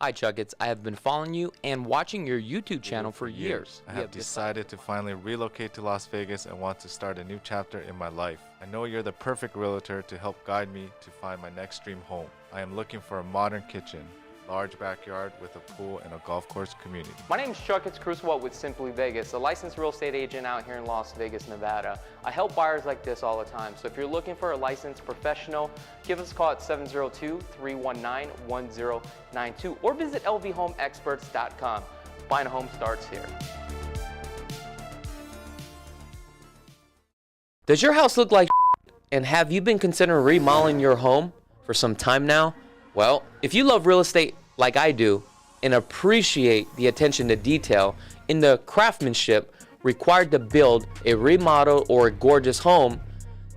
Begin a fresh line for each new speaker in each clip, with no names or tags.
Hi Chakits, I have been following you and watching your YouTube channel for years.
I have decided to finally relocate to Las Vegas and want to start a new chapter in my life. I know you're the perfect realtor to help guide me to find my next dream home. I am looking for a modern kitchen, large backyard with a pool and a golf course community.
My name is Chakits Krulsawat with Simply Vegas, a licensed real estate agent out here in Las Vegas, Nevada. I help buyers like this all the time, so if you're looking for a licensed professional, give us a call at 702-319-1092 or visit lvhomeexperts.com. Buying a home starts here. Does your house look like and have you been considering remodeling your home for some time now? Well, if you love real estate like I do and appreciate the attention to detail in the craftsmanship required to build a remodel or a gorgeous home,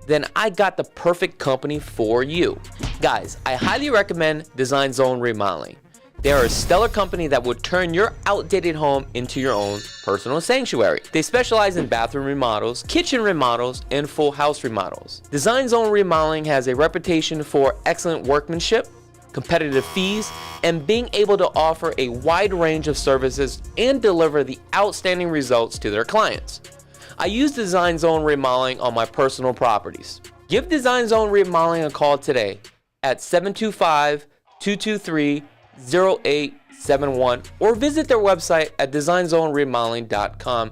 then I got the perfect company for you. Guys, I highly recommend Design Zone Remodeling. They are a stellar company that will turn your outdated home into your own personal sanctuary. They specialize in bathroom remodels, kitchen remodels, and full house remodels. Design Zone Remodeling has a reputation for excellent workmanship, competitive fees, and being able to offer a wide range of services and deliver the outstanding results to their clients. I use Design Zone Remodeling on my personal properties. Give Design Zone Remodeling a call today at 725-223-0871 or visit their website at designzoneremodeling.com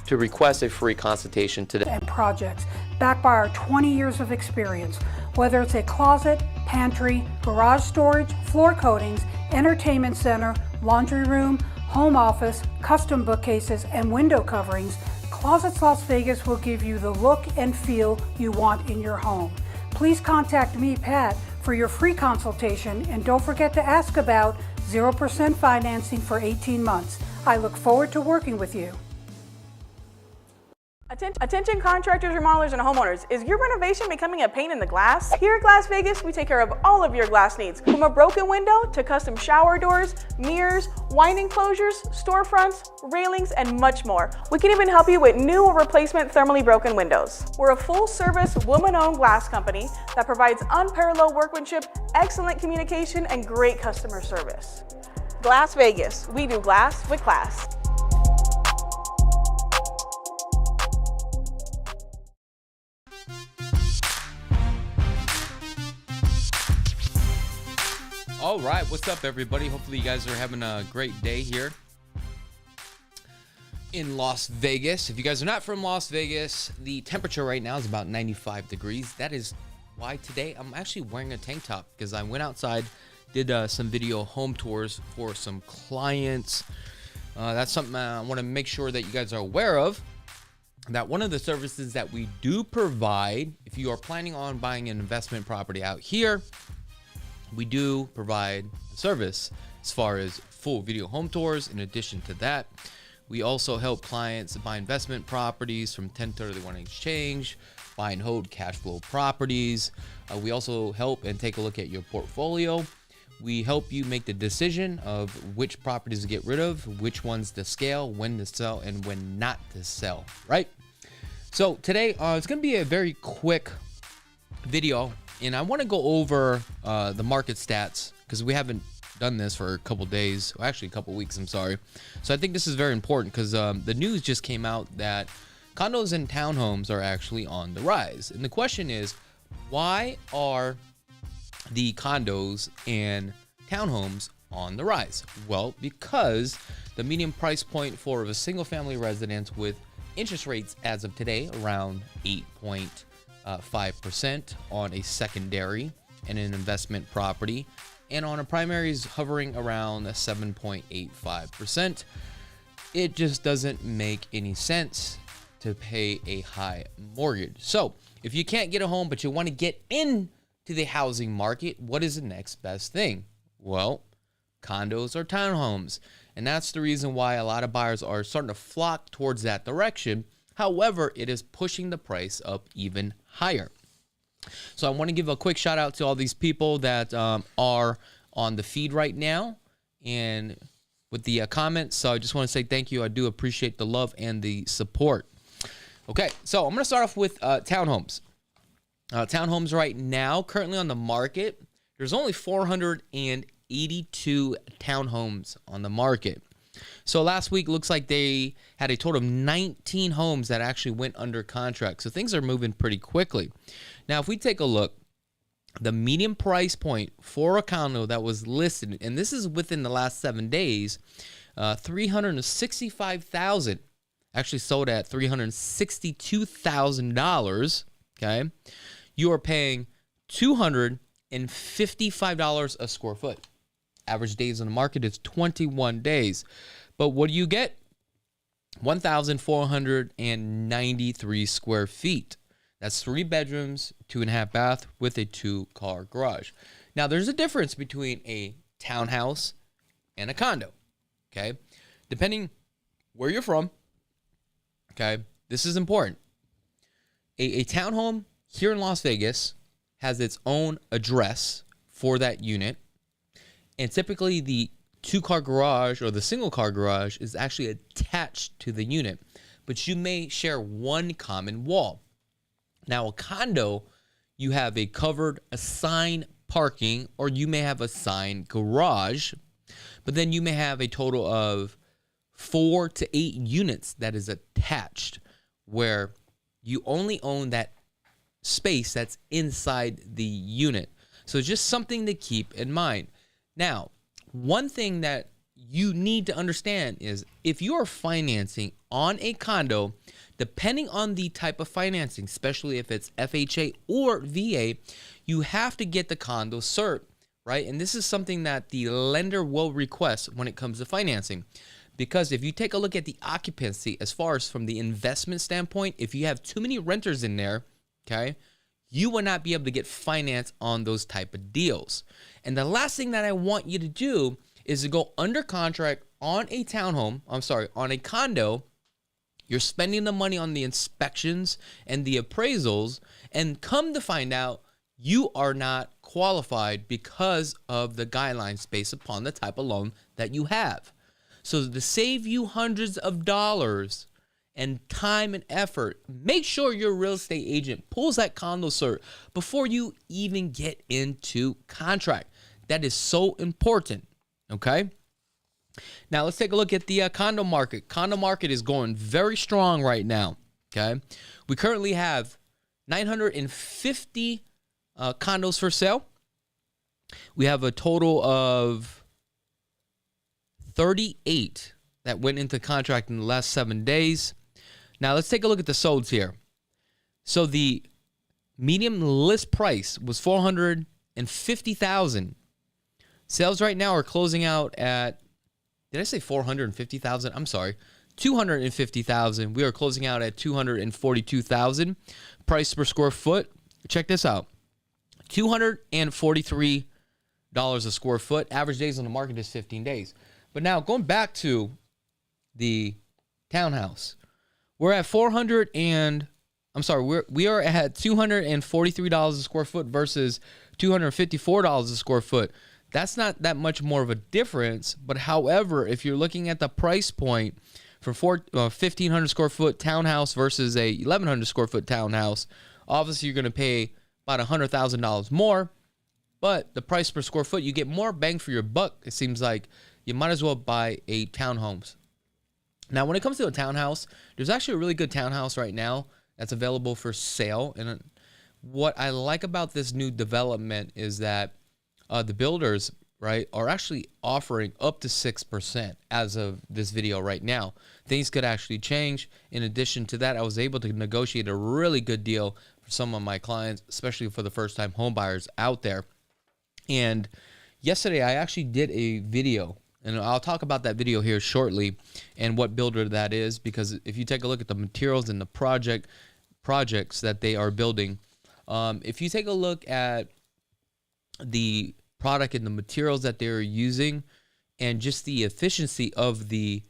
to request a free consultation today.
And projects backed by our 20 years of experience, whether it's a closet, pantry, garage storage, floor coatings, entertainment center, laundry room, home office, custom bookcases, and window coverings, Closets Las Vegas will give you the look and feel you want in your home. Please contact me, Pat, for your free consultation, and don't forget to ask about 0% financing for 18 months. I look forward to working with you.
Attention contractors, remodelers, and homeowners. Is your renovation becoming a pain in the glass? Here at Las Vegas, we take care of all of your glass needs, from a broken window to custom shower doors, mirrors, wine enclosures, storefronts, railings, and much more. We can even help you with new or replacement thermally broken windows. We're a full-service, woman-owned glass company that provides unparalleled workmanship, excellent communication, and great customer service. Glass Vegas. We do glass with class.
All right, what's up, everybody? Hopefully you guys are having a great day here in Las Vegas. If you guys are not from Las Vegas, the temperature right now is about 95 degrees. That is why today I'm actually wearing a tank top, because I went outside, did some video home tours for some clients. That's something I want to make sure that you guys are aware of, that one of the services that we do provide, if you are planning on buying an investment property out here, we do provide the service as far as full video home tours. In addition to that, we also help clients buy investment properties from 1031 exchange, buy and hold cash flow properties. We also help and take a look at your portfolio. We help you make the decision of which properties to get rid of, which ones to scale, when to sell, and when not to sell, right? So today, it's going to be a very quick video, and I want to go over the market stats, because we haven't done this for a couple days, well, actually a couple weeks, I'm sorry. So I think this is very important, because the news just came out that condos and townhomes are actually on the rise. And the question is, why are the condos and townhomes on the rise? Well, because the median price point for a single family residence with interest rates as of today around 8.5% on a secondary and an investment property, and on a primary is hovering around 7.85%. It just doesn't make any sense to pay a high mortgage. So if you can't get a home but you want to get into the housing market, what is the next best thing? Well, condos or townhomes. And that's the reason why a lot of buyers are starting to flock towards that direction. However, it is pushing the price up even higher. So I want to give a quick shout out to all these people that are on the feed right now and with the comments. So I just want to say thank you. I do appreciate the love and the support. Okay, so I'm going to start off with townhomes. Townhomes right now, currently on the market, there's only 480 82 townhomes on the market. So last week looks like they had a total of 19 homes that actually went under contract. So things are moving pretty quickly. Now, if we take a look, the median price point for a condo that was listed, and this is within the last 7 days, $365,000, actually sold at $362,000. Okay, you are paying $255 a square foot. Average days on the market is 21 days. But what do you get? 1,493 square feet. That's 3 bedrooms, 2.5 bath with a 2-car garage. Now, there's a difference between a townhouse and a condo. Okay, depending where you're from. Okay, this is important. A townhome here in Las Vegas has its own address for that unit. And typically the 2-car garage or the single-car garage is actually attached to the unit. But you may share one common wall. Now, a condo, you have a covered assigned parking, or you may have assigned garage. But then you may have a total of 4 to 8 units that is attached, where you only own that space that's inside the unit. So just something to keep in mind. Now, one thing that you need to understand is if you are financing on a condo, depending on the type of financing, especially if it's FHA or VA, you have to get the condo cert, right? And this is something that the lender will request when it comes to financing. Because if you take a look at the occupancy, as far as from the investment standpoint, if you have too many renters in there, okay, you will not be able to get finance on those type of deals. And the last thing that I want you to do is to go under contract on a townhome, on a condo. You're spending the money on the inspections and the appraisals, and come to find out you are not qualified because of the guidelines based upon the type of loan that you have. So to save you hundreds of dollars and time and effort, make sure your real estate agent pulls that condo cert before you even get into contract. That is so important, okay? Now let's take a look at the condo market. Condo market is going very strong right now, okay? We currently have 950 condos for sale. We have a total of 38 that went into contract in the last 7 days. Now let's take a look at the solds here. So the median list price was $450,000. Sales right now are closing out at, did I say 450,000? I'm sorry, 250,000. We are closing out at 242,000. Price per square foot, check this out, $243 a square foot. Average days on the market is 15 days. But now going back to the townhouse, we're at we are at $243 a square foot versus $254 a square foot. That's not that much more of a difference. But however, if you're looking at the price point for 1,500 square foot townhouse versus a 1,100 square foot townhouse, obviously you're going to pay about $100,000 more. But the price per square foot, you get more bang for your buck. It seems like you might as well buy a townhomes. Now, when it comes to a townhouse, there's actually a really good townhouse right now that's available for sale. And what I like about this new development is that the builders, right, are actually offering up to 6% as of this video right now. Things could actually change. In addition to that, I was able to negotiate a really good deal for some of my clients, especially for the first-time home buyers out there. And yesterday, I actually did a video, and I'll talk about that video here shortly and what builder that is, because if you take a look at the materials and the projects that they are building, if you take a look at the product and the materials that they're using and just the efficiency of the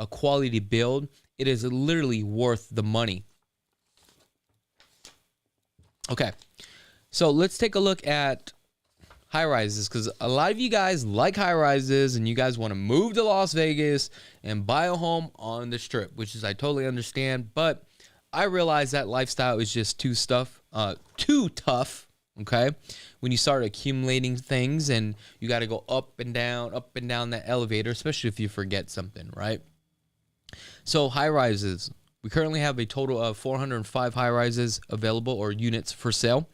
quality build, it is literally worth the money. Okay, so let's take a look at high rises, because a lot of you guys like high rises and you guys want to move to Las Vegas and buy a home on the strip, which is I totally understand, but I realize that lifestyle is just too tough Okay, when you start accumulating things and you got to go up and down that elevator, especially if you forget something, right? So high rises, we currently have a total of 405 high rises available or units for sale.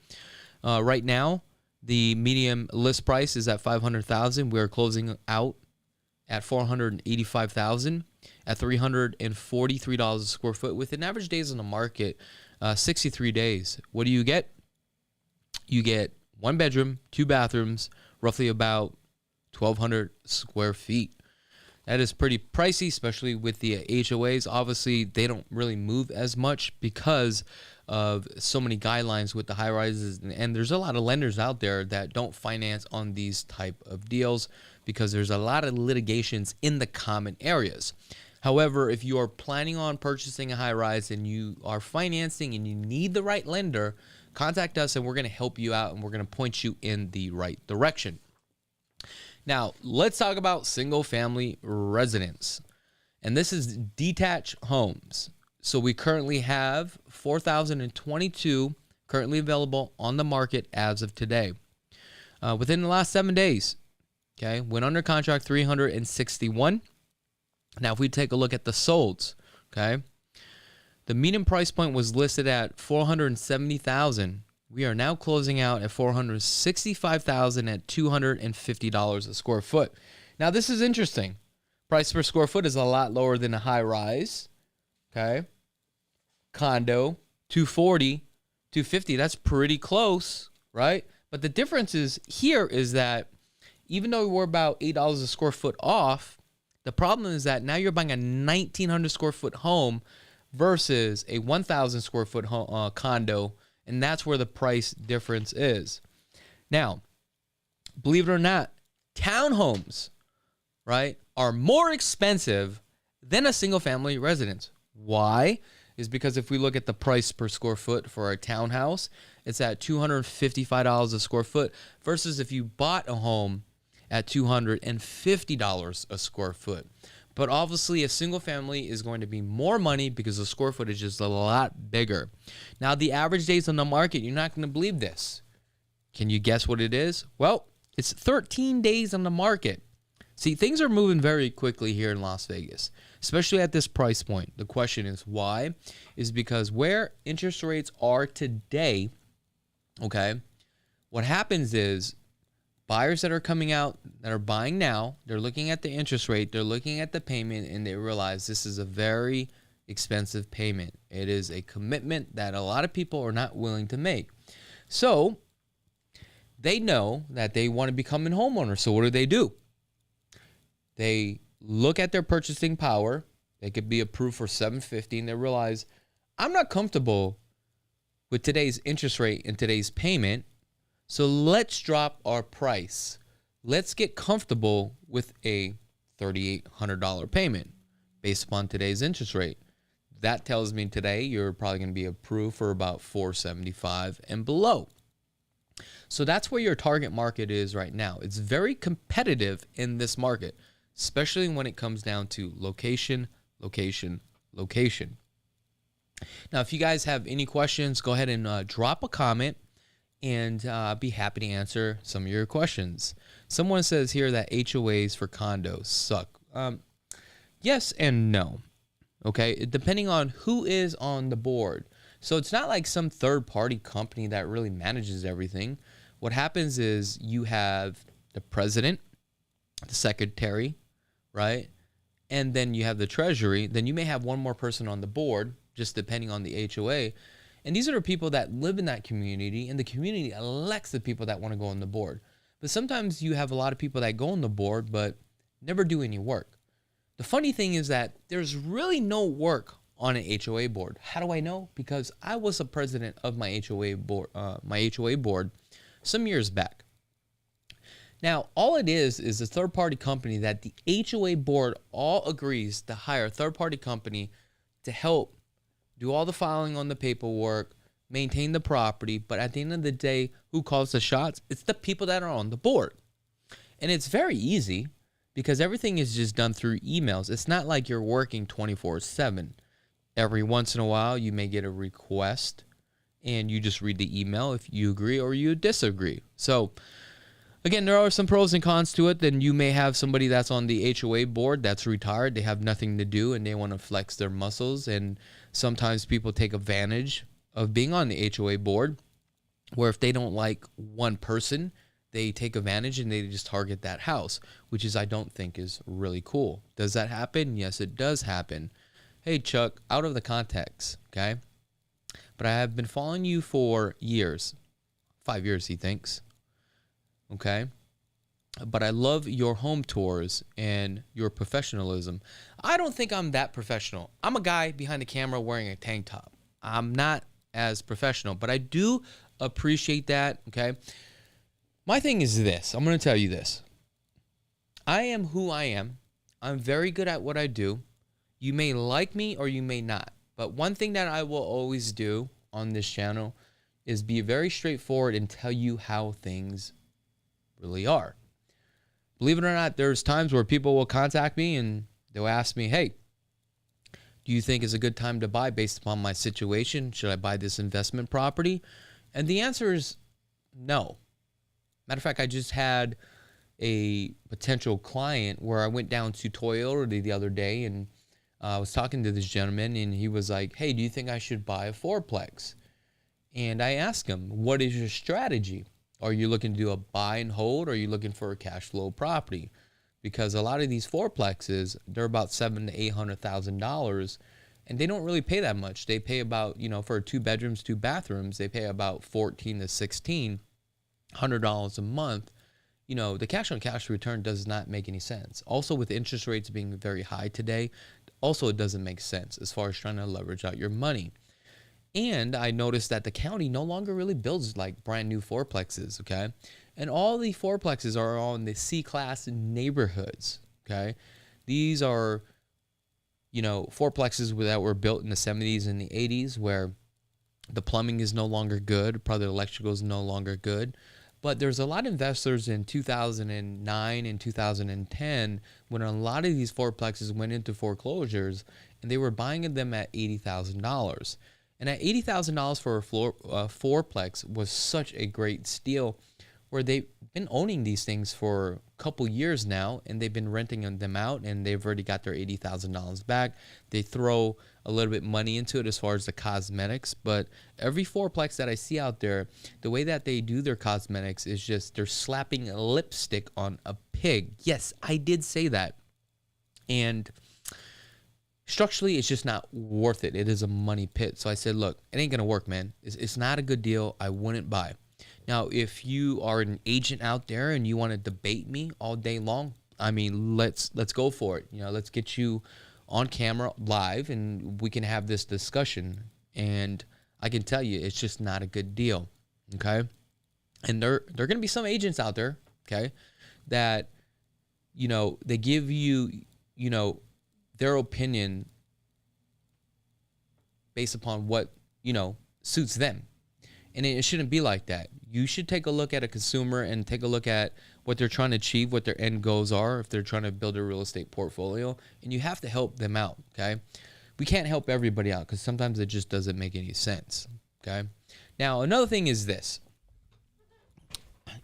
Right now, the medium list price is at $500,000. We're closing out at $485,000 at $343 a square foot with an average days on the market 63 days. What do you get? You get 1 bedroom, 2 bathrooms, roughly about 1,200 square feet. That is pretty pricey, especially with the HOAs. Obviously, they don't really move as much because of so many guidelines with the high rises. And there's a lot of lenders out there that don't finance on these type of deals because there's a lot of litigations in the common areas. However, if you are planning on purchasing a high rise and you are financing and you need the right lender, contact us and we're going to help you out and we're going to point you in the right direction. Now, let's talk about single family residence. And this is detached homes. So we currently have 4,022 currently available on the market as of today. Within the last 7 days, okay, went under contract 361. Now, if we take a look at the solds, okay, the median price point was listed at $470,000. We are now closing out at $465,000 at $250 a square foot. Now, this is interesting. Price per square foot is a lot lower than a high rise. Okay. Condo, $240, $250. That's pretty close, right? But the difference is here is that even though we're about $8 a square foot off, the problem is that now you're buying a 1,900 square foot home versus a 1,000 square foot condo, and that's where the price difference is. Now, believe it or not, townhomes, right, are more expensive than a single family residence. Why? Is because if we look at the price per square foot for a townhouse, it's at $255 a square foot versus if you bought a home at $250 a square foot. But obviously, a single family is going to be more money because the square footage is a lot bigger. Now, the average days on the market, you're not going to believe this. Can you guess what it is? Well, it's 13 days on the market. See, things are moving very quickly here in Las Vegas, especially at this price point. The question is why? Is because where interest rates are today, okay, what happens is buyers that are coming out, that are buying now, they're looking at the interest rate, they're looking at the payment, and they realize this is a very expensive payment. It is a commitment that a lot of people are not willing to make. So they know that they want to become a homeowner. So what do? They look at their purchasing power. They could be approved for $750, and they realize, I'm not comfortable with today's interest rate and today's payment. So let's drop our price. Let's get comfortable with a $3,800 payment based upon today's interest rate. That tells me today you're probably going to be approved for about $475 and below. So that's where your target market is right now. It's very competitive in this market, especially when it comes down to location, location, location. Now, if you guys have any questions, go ahead and drop a comment. And I'll be happy to answer some of your questions. Someone says here that HOAs for condos suck. Yes and no. Okay, depending on who is on the board. So it's not like some third-party company that really manages everything. What happens is you have the president, the secretary, right? And then you have the treasury. Then you may have one more person on the board, just depending on the HOA. And these are the people that live in that community, and the community elects the people that want to go on the board. But sometimes you have a lot of people that go on the board but never do any work. The funny thing is that there's really no work on an HOA board. How do I know? Because I was a president of my HOA board some years back. Now, all it is a third-party company that the HOA board all agrees to hire a third-party company to help do all the filing on the paperwork, maintain the property, but at the end of the day, who calls the shots? It's the people that are on the board. And it's very easy because everything is just done through emails. It's not like you're working 24/7. Every once in a while, you may get a request, and you just read the email if you agree or you disagree. So again, there are some pros and cons to it. Then you may have somebody that's on the HOA board that's retired. They have nothing to do and they want to flex their muscles. And sometimes people take advantage of being on the HOA board, where if they don't like one person, they take advantage and they just target that house, which is, I don't think, is really cool. Does that happen? Yes, it does happen. Hey, Chuck, out of the context, okay? But I have been following you for years. 5 years, he thinks. Okay? But I love your home tours and your professionalism. I don't think I'm that professional. I'm a guy behind the camera wearing a tank top. I'm not as professional, but I do appreciate that, okay? My thing is this. I'm going to tell you this. I am who I am. I'm very good at what I do. You may like me or you may not. But one thing that I will always do on this channel is be very straightforward and tell you how things really are. Believe it or not, there's times where people will contact me and they'll ask me, hey, do you think it's a good time to buy based upon my situation? Should I buy this investment property? And the answer is no. Matter of fact, I just had a potential client where I went down to Toyota the other day and I was talking to this gentleman and he was like, hey, do you think I should buy a fourplex? And I asked him, what is your strategy? Are you looking to do a buy and hold, or are you looking for a cash flow property? Because a lot of these fourplexes, they're about $700,000 to $800,000, and they don't really pay that much. They pay about, for 2 bedrooms, 2 bathrooms, they pay about $1,400 to $1,600 a month. The cash on cash return does not make any sense. Also, with interest rates being very high today, also it doesn't make sense as far as trying to leverage out your money. And I noticed that the county no longer really builds like brand new fourplexes, okay? And all the fourplexes are on the C-class neighborhoods, okay? These are, fourplexes that were built in the 70s and the 80s where the plumbing is no longer good, probably the electrical is no longer good. But there's a lot of investors in 2009 and 2010 when a lot of these fourplexes went into foreclosures and they were buying them at $80,000. And at $80,000 for a fourplex was such a great steal, where they've been owning these things for a couple years now, and they've been renting them out, and they've already got their $80,000 back. They throw a little bit money into it as far as the cosmetics, but every fourplex that I see out there, the way that they do their cosmetics is just they're slapping a lipstick on a pig. Yes, I did say that. And structurally, it's just not worth it. It is a money pit. So I said, look, it ain't going to work, man. It's not a good deal. I wouldn't buy. Now, if you are an agent out there and you want to debate me all day long, I mean, let's go for it. Let's get you on camera live and we can have this discussion. And I can tell you, it's just not a good deal. Okay. And there are going to be some agents out there, okay, that, they give you, their opinion based upon what, suits them. And it shouldn't be like that. You should take a look at a consumer and take a look at what they're trying to achieve, what their end goals are, if they're trying to build a real estate portfolio, and you have to help them out, okay? We can't help everybody out because sometimes it just doesn't make any sense, okay? Now, another thing is this.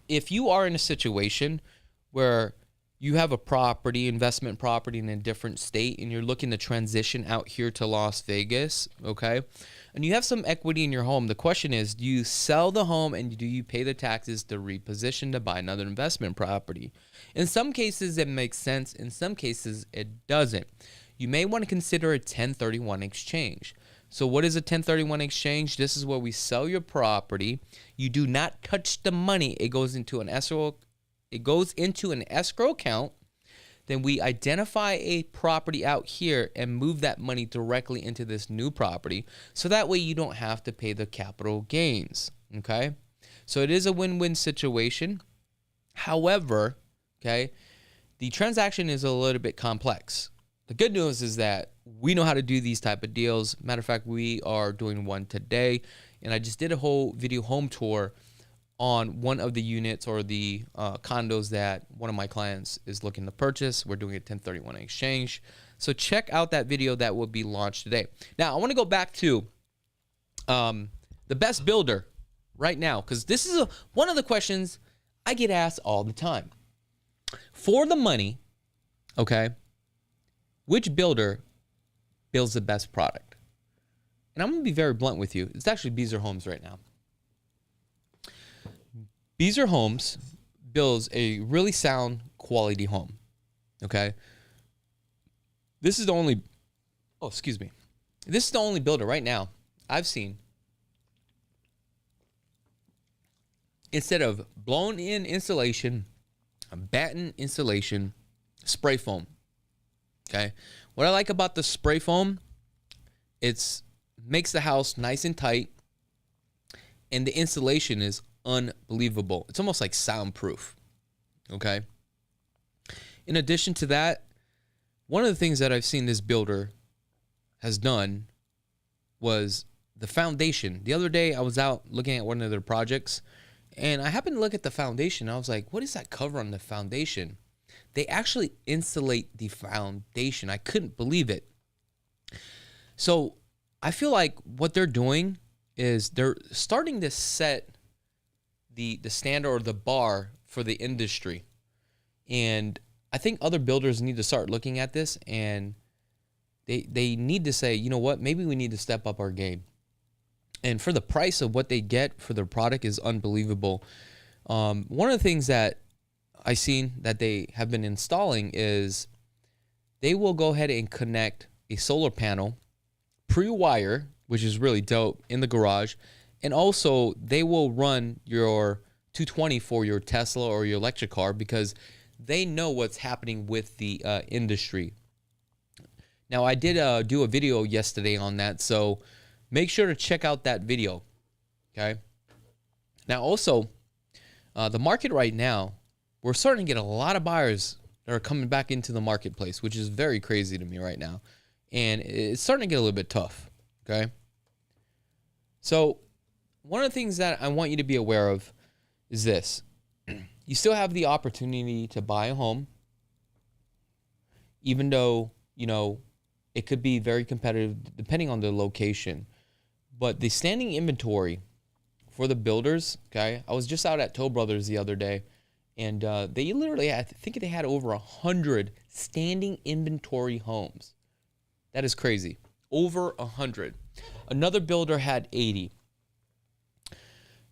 If you are in a situation where you have a property, investment property in a different state, and you're looking to transition out here to Las Vegas, okay? And you have some equity in your home. The question is, do you sell the home and do you pay the taxes to reposition to buy another investment property? In some cases, it makes sense. In some cases, it doesn't. You may want to consider a 1031 exchange. So what is a 1031 exchange? This is where we sell your property. You do not touch the money. It goes into an escrow. It goes into an escrow account. Then we identify a property out here and move that money directly into this new property. So that way you don't have to pay the capital gains. Okay. So it is a win-win situation. However, okay, the transaction is a little bit complex. The good news is that we know how to do these type of deals. Matter of fact, we are doing one today. And I just did a whole video home tour on one of the units or the condos that one of my clients is looking to purchase. We're doing a 1031 exchange. So check out that video that will be launched today. Now, I want to go back to the best builder right now, because this is one of the questions I get asked all the time. For the money, okay, which builder builds the best product? And I'm going to be very blunt with you. It's actually Beazer Homes right now. Beazer Homes builds a really sound quality home, okay? This is the only, This is the only builder right now I've seen, instead of blown-in insulation, batten insulation, spray foam, okay? What I like about the spray foam, it's makes the house nice and tight, and the insulation is unbelievable. It's almost like soundproof, okay? In addition to that, one of the things that I've seen this builder has done was the foundation. The other day, I was out looking at one of their projects, and I happened to look at the foundation. I was like, what is that cover on the foundation? They actually insulate the foundation. I couldn't believe it. So I feel like what they're doing is they're starting to set the standard or the bar for the industry. And I think other builders need to start looking at this, and they need to say, you know what, maybe we need to step up our game. And for the price of what they get for their product is unbelievable. One of the things that I've seen that they have been installing is they will go ahead and connect a solar panel pre-wire, which is really dope, in the garage. And also they will run your 220 for your Tesla or your electric car, because they know what's happening with the industry. Now, I did do a video yesterday on that, so make sure to check out that video, okay? Now, also, the market right now, we're starting to get a lot of buyers that are coming back into the marketplace, which is very crazy to me right now. And it's starting to get a little bit tough, okay? So one of the things that I want you to be aware of is this. You still have the opportunity to buy a home, even though, you know, it could be very competitive depending on the location. But the standing inventory for the builders, okay, I was just out at Toll Brothers the other day, and they literally, I think they had over 100 standing inventory homes. That is crazy. Over 100. Another builder had 80.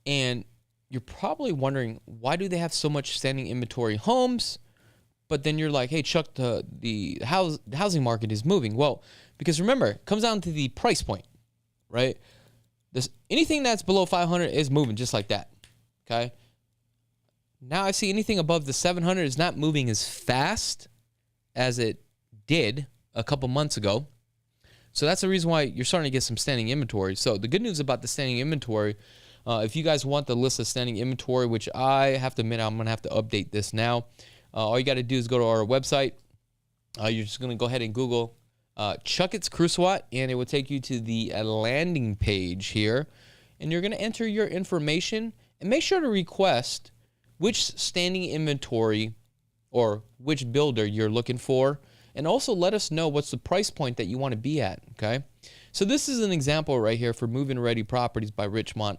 And you're probably wondering, why do they have so much standing inventory homes? But then you're like, hey, Chuck, the housing market is moving. Well, because remember, it comes down to the price point, right? Anything that's below 500 is moving just like that, okay? Now I see anything above the 700 is not moving as fast as it did a couple months ago. So that's the reason why you're starting to get some standing inventory. So the good news about the standing inventory, if you guys want the list of standing inventory, which I have to admit I'm going to have to update this now, all you got to do is go to our website. You're just going to go ahead and Google Chakits Krulsawat, and it will take you to the landing page here. And you're going to enter your information and make sure to request which standing inventory or which builder you're looking for. And also let us know what's the price point that you want to be at, okay? So this is an example right here for move-in ready properties by Richmond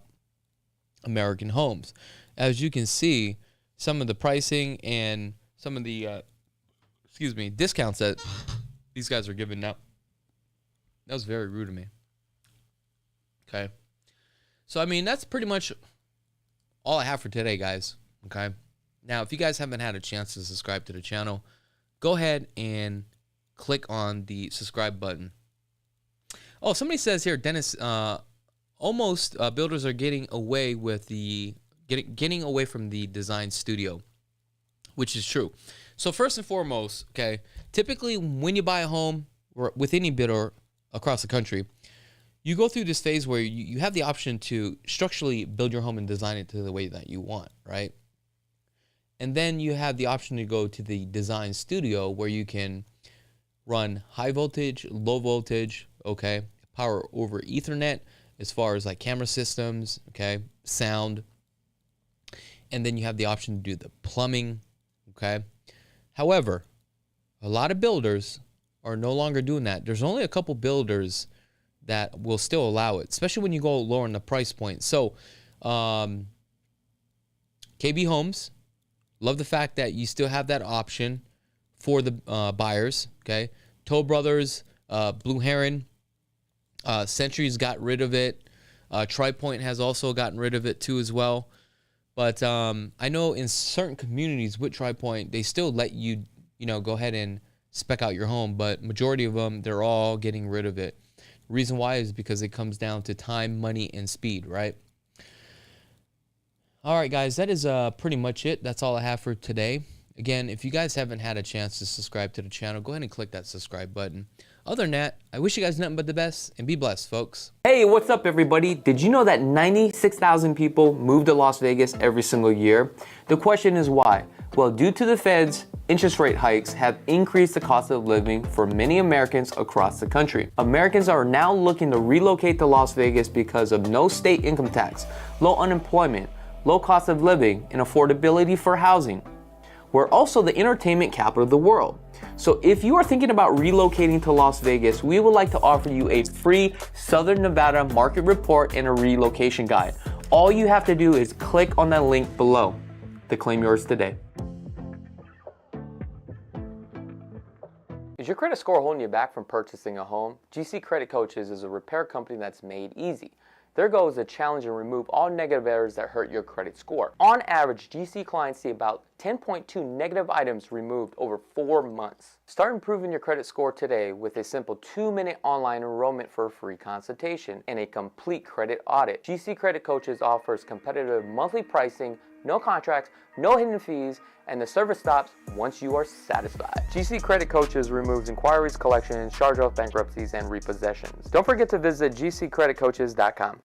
American Homes. As you can see, some of the pricing and some of the, discounts that these guys are giving out. That was very rude of me. Okay. So, I mean, that's pretty much all I have for today, guys, okay? Now, if you guys haven't had a chance to subscribe to the channel, go ahead and click on the subscribe button. Oh, somebody says here, Dennis, almost builders are getting away with getting away from the design studio, which is true. So first and foremost, okay, typically when you buy a home or with any builder across the country, you go through this phase where you have the option to structurally build your home and design it to the way that you want, right? And then you have the option to go to the design studio where you can run high voltage, low voltage, okay, power over Ethernet as far as like camera systems, okay, sound. And then you have the option to do the plumbing, okay. However, a lot of builders are no longer doing that. There's only a couple builders that will still allow it, especially when you go lower in the price point. So KB Homes, love the fact that you still have that option for the buyers. Okay, Toll Brothers, Blue Heron, Century's got rid of it. TriPoint has also gotten rid of it too as well. But I know in certain communities with TriPoint, they still let you, go ahead and spec out your home. But majority of them, they're all getting rid of it. The reason why is because it comes down to time, money, and speed, right? All right, guys, that is pretty much it. That's all I have for today. Again, if you guys haven't had a chance to subscribe to the channel, go ahead and click that subscribe button. Other than that, I wish you guys nothing but the best, and be blessed, folks.
Hey, what's up, everybody? Did you know that 96,000 people move to Las Vegas every single year? The question is why? Well, due to the Fed's interest rate hikes have increased the cost of living for many Americans across the country. Americans are now looking to relocate to Las Vegas because of no state income tax, low unemployment, low cost of living, and affordability for housing. We're also the entertainment capital of the world. So if you are thinking about relocating to Las Vegas, we would like to offer you a free Southern Nevada market report and a relocation guide. All you have to do is click on that link below to claim yours today. Is your credit score holding you back from purchasing a home? GC Credit Coaches is a repair company that's made easy. Their goal is to challenge and remove all negative errors that hurt your credit score. On average, GC clients see about 10.2 negative items removed over 4 months. Start improving your credit score today with a simple 2-minute online enrollment for a free consultation and a complete credit audit. GC Credit Coaches offers competitive monthly pricing, no contracts, no hidden fees, and the service stops once you are satisfied. GC Credit Coaches removes inquiries, collections, charge-off bankruptcies, and repossessions. Don't forget to visit gccreditcoaches.com.